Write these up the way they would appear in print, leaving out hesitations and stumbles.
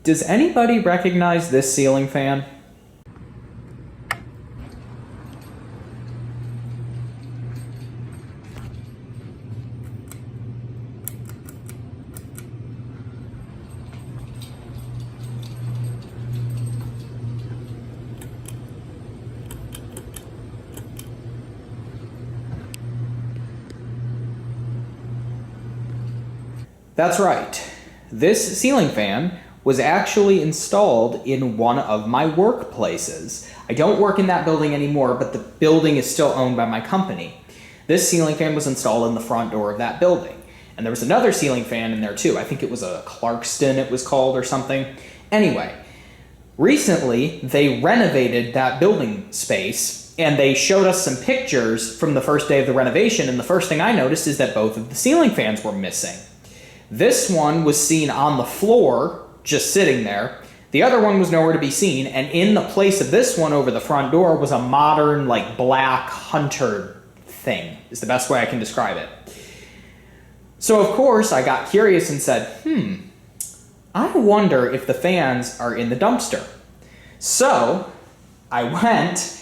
Does anybody recognize this ceiling fan? That's right. This ceiling fan was actually installed in one of my workplaces. I don't work in that building anymore, but the building is still owned by my company. This ceiling fan was installed in the front door of that building. And there was another ceiling fan in there too. I think it was a Clarkston it was called or something. Anyway, recently they renovated that building space and they showed us some pictures from the first day of the renovation, and the first thing I noticed is that both of the ceiling fans were missing. This one was seen on the floor, just sitting there. The other one was nowhere to be seen, and in the place of this one over the front door was a modern, like, black hunter thing, is the best way I can describe it. So, of course, I got curious and said, I wonder if the fans are in the dumpster. So, I went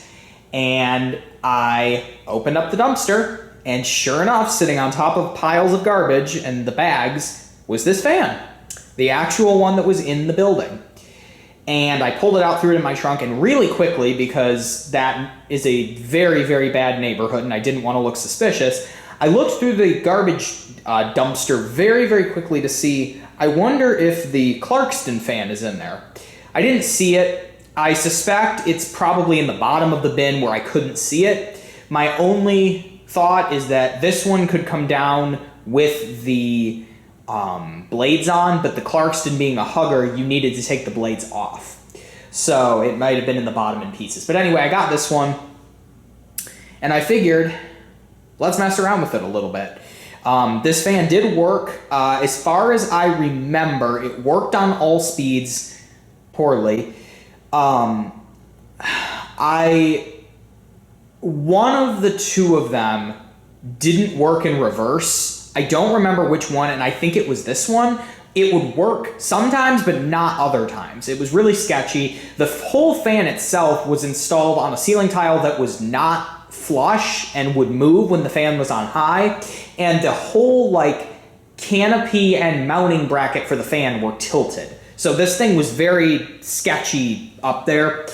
and I opened up the dumpster, and sure enough, sitting on top of piles of garbage and the bags was this fan. The actual one that was in the building. And I pulled it out, threw it in my trunk, and really quickly, because that is a very, very bad neighborhood and I didn't want to look suspicious, I looked through the garbage dumpster very, very quickly to see, I wonder if the Clarkston fan is in there. I didn't see it. I suspect it's probably in the bottom of the bin where I couldn't see it. My only thought is that this one could come down with the blades on, but the Clarkston being a hugger, you needed to take the blades off. So it might have been in the bottom in pieces. But anyway, I got this one, and I figured, let's mess around with it a little bit. This fan did work. As far as I remember, it worked on all speeds poorly. One of the two of them didn't work in reverse. I don't remember which one, and I think it was this one. It would work sometimes, but not other times. It was really sketchy. The whole fan itself was installed on a ceiling tile that was not flush and would move when the fan was on high, and the whole canopy and mounting bracket for the fan were tilted. So this thing was very sketchy up there.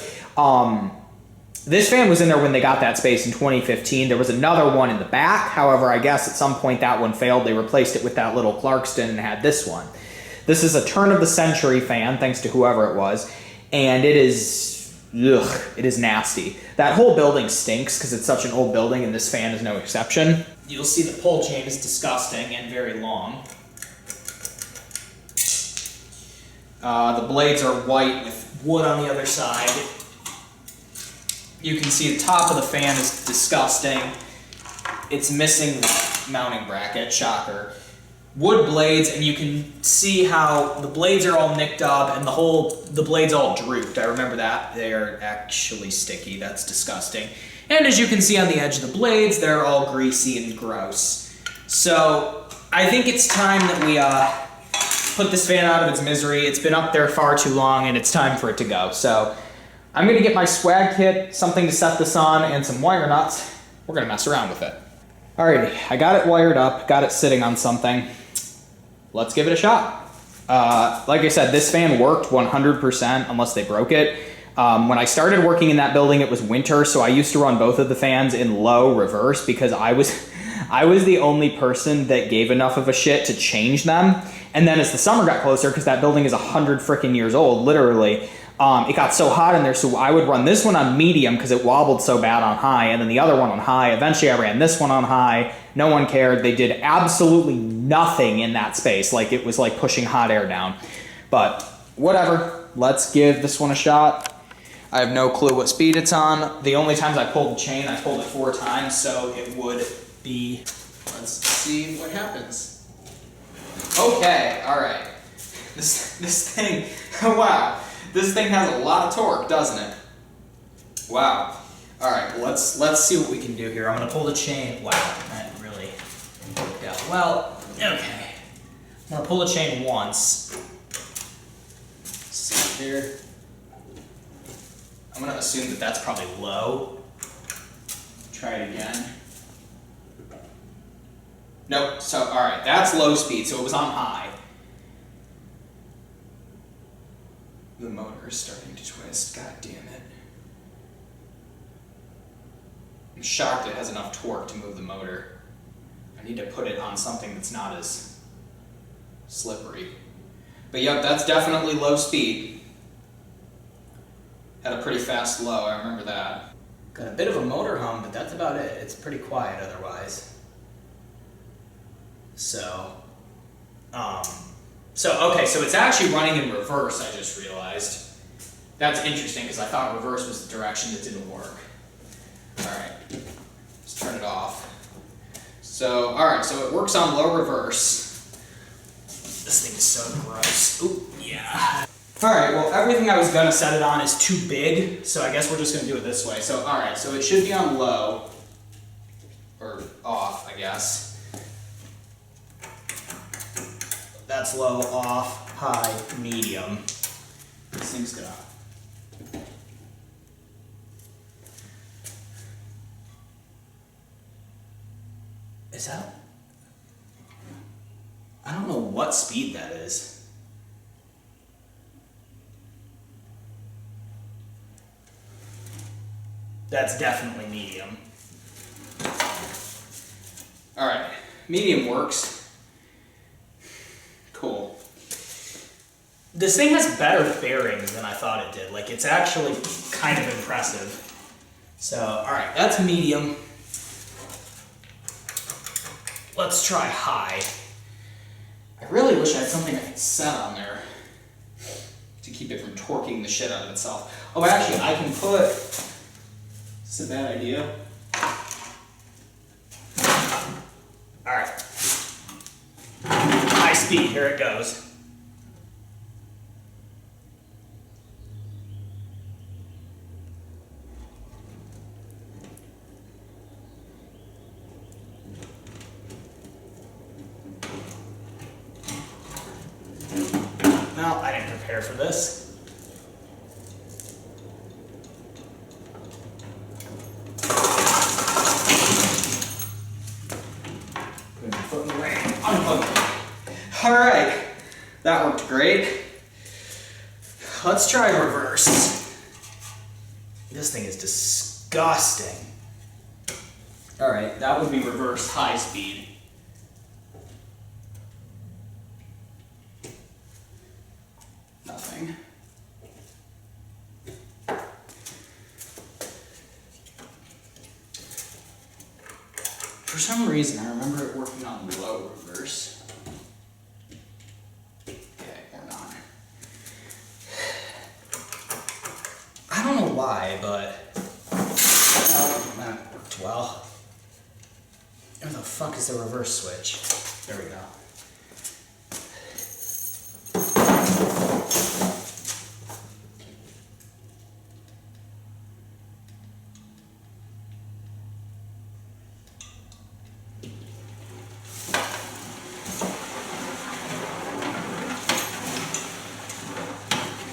This fan was in there when they got that space in 2015. There was another one in the back. However, I guess at some point that one failed. They replaced it with that little Clarkston and had this one. This is a turn-of-the-century fan, thanks to whoever it was, and it is nasty. That whole building stinks because it's such an old building, and this fan is no exception. You'll see the pull chain is disgusting and very long. The blades are white with wood on the other side. You can see the top of the fan is disgusting. It's missing the mounting bracket, shocker. Wood blades, and you can see how the blades are all nicked up and the blades all drooped. I remember that. They're actually sticky. That's disgusting. And as you can see on the edge of the blades, they're all greasy and gross. So I think it's time that we put this fan out of its misery. It's been up there far too long, and it's time for it to go. So I'm going to get my swag kit, something to set this on, and some wire nuts. We're going to mess around with it. Alrighty, I got it wired up, got it sitting on something. Let's give it a shot. Like I said, this fan worked 100% unless they broke it. When I started working in that building, it was winter, so I used to run both of the fans in low reverse because I was the only person that gave enough of a shit to change them. And then as the summer got closer, because that building is 100 freaking years old, literally, it got so hot in there, so I would run this one on medium because it wobbled so bad on high, and then the other one on high. Eventually I ran this one on high. No one cared. They did absolutely nothing in that space. Like, it was like pushing hot air down. But whatever. Let's give this one a shot. I have no clue what speed it's on. The only times I pulled the chain, I pulled it 4 times, so it would be... Let's see what happens. Okay, all right. This thing, wow. This thing has a lot of torque, doesn't it? Wow. All right, let's see what we can do here. I'm gonna pull the chain. Wow, that really worked out well. Okay. I'm gonna pull the chain once. here. I'm gonna assume that that's probably low. Try it again. Nope, so alright, that's low speed, so it was on high. The motor is starting to twist, god damn it. I'm shocked it has enough torque to move the motor. I need to put it on something that's not as slippery. But yep, that's definitely low speed. Had a pretty fast low, I remember that. Got a bit of a motor hum, but that's about it. It's pretty quiet otherwise. So okay, so it's actually running in reverse, I just realized. That's interesting, because I thought reverse was the direction that didn't work. Alright, let's turn it off. So, alright, so it works on low reverse. This thing is so gross. Ooh, yeah. Alright, well, everything I was gonna set it on is too big, so I guess we're just gonna do it this way. So, alright, so it should be on low, or off, I guess. That's low, off, high, medium. This thing's gonna... Is that... I don't know what speed that is. That's definitely medium. Alright, medium works. Cool. This thing has better bearings than I thought it did. Like, it's actually kind of impressive. So, alright, that's medium. Let's try high. I really wish I had something I could set on there to keep it from torquing the shit out of itself. Oh, actually, I can put... Is this a bad idea? Alright. High speed, here it goes. No, I didn't prepare for this. Put my foot in the way. Alright, that worked great. Let's try reverse. This thing is disgusting. Alright, that would be reverse high speed. Nothing. For some reason, I remember it working on low reverse. Okay, or not. I don't know why, but that worked well. Where the fuck is the reverse switch? There we go.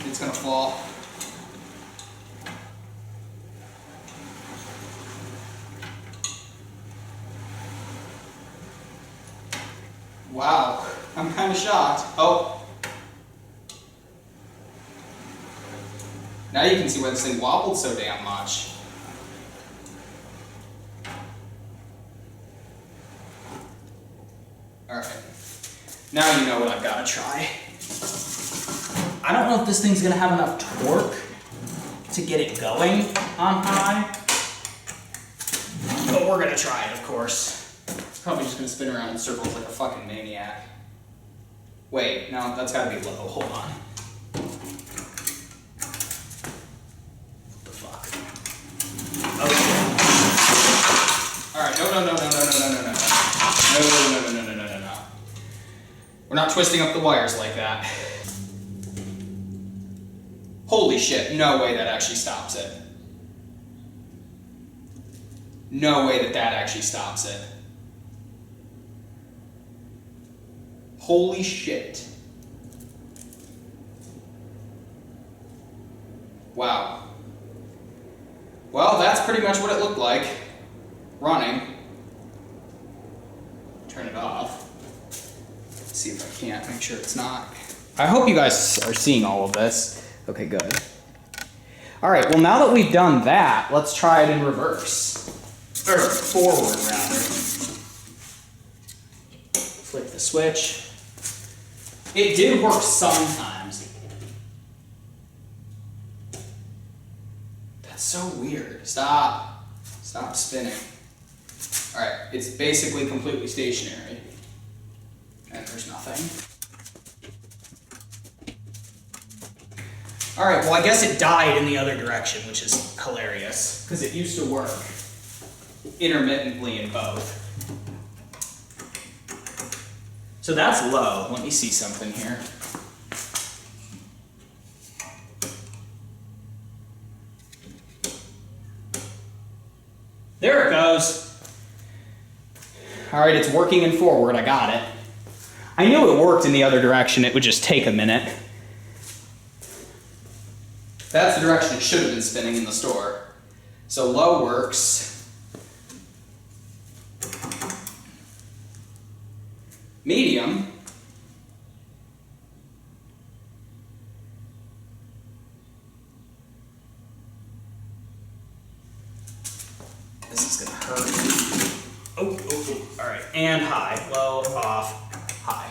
It's gonna fall. Wow, I'm kind of shocked. Oh. Now you can see why this thing wobbled so damn much. Alright. Now you know what I've got to try. I don't know if this thing's going to have enough torque to get it going on high. But we're going to try it, of course. It's probably just going to spin around in circles like a fucking maniac. Wait, no, that's got to be low. Hold on. What the fuck? Okay. Alright, no. No. We're not twisting up the wires like that. Holy shit, no way that actually stops it. No way that that actually stops it. Holy shit. Wow. Well, that's pretty much what it looked like running. Turn it off. Let's see if I can't make sure it's not. I hope you guys are seeing all of this. Okay, good. All right, well, now that we've done that, let's try it in reverse. Or forward, rather. Flick the switch. It did work sometimes. That's so weird. Stop. Stop spinning. All right, it's basically completely stationary. And there's nothing. All right, well, I guess it died in the other direction, which is hilarious, because it used to work intermittently in both. So that's low. Let me see something here. There it goes. All right, it's working in forward. I got it. I knew it worked in the other direction. It would just take a minute. That's the direction it should have been spinning in the store. So low works. Medium. This is gonna hurt. Oh. All right, and high. Low, off, high.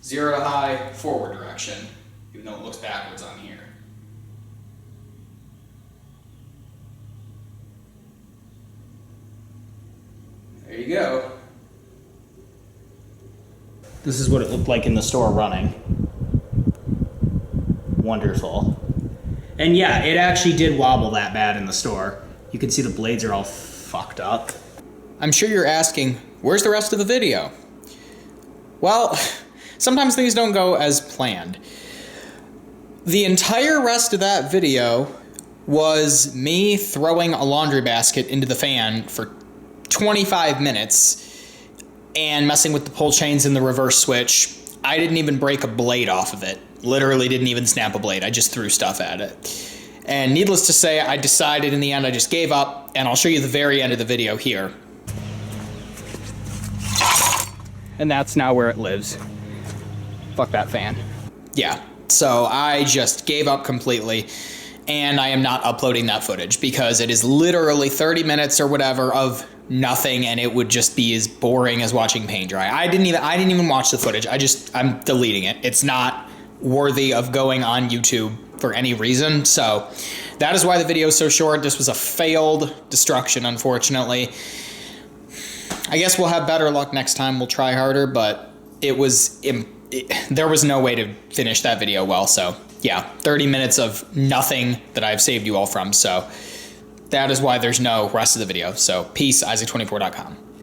0 to high, forward direction, even though it looks backwards on here. There you go. This is what it looked like in the store running. Wonderful. And yeah, it actually did wobble that bad in the store. You can see the blades are all fucked up. I'm sure you're asking, where's the rest of the video? Well, sometimes things don't go as planned. The entire rest of that video was me throwing a laundry basket into the fan for 25 minutes and messing with the pull chains and the reverse switch. I didn't even break a blade off of it. Literally didn't even snap a blade. I just threw stuff at it. And needless to say, I decided in the end I just gave up, and I'll show you the very end of the video here. And that's now where it lives. Fuck that fan. Yeah, so I just gave up completely, and I am not uploading that footage because it is literally 30 minutes or whatever of nothing, and it would just be as boring as watching paint dry. I didn't even watch the footage. I'm deleting it. It's not worthy of going on YouTube for any reason. So that is why the video is so short. This was a failed destruction, unfortunately. I guess we'll have better luck next time. We'll try harder, but there was no way to finish that video well. So yeah, 30 minutes of nothing that I've saved you all from. So that is why there's no rest of the video. So peace, Isaac24.com.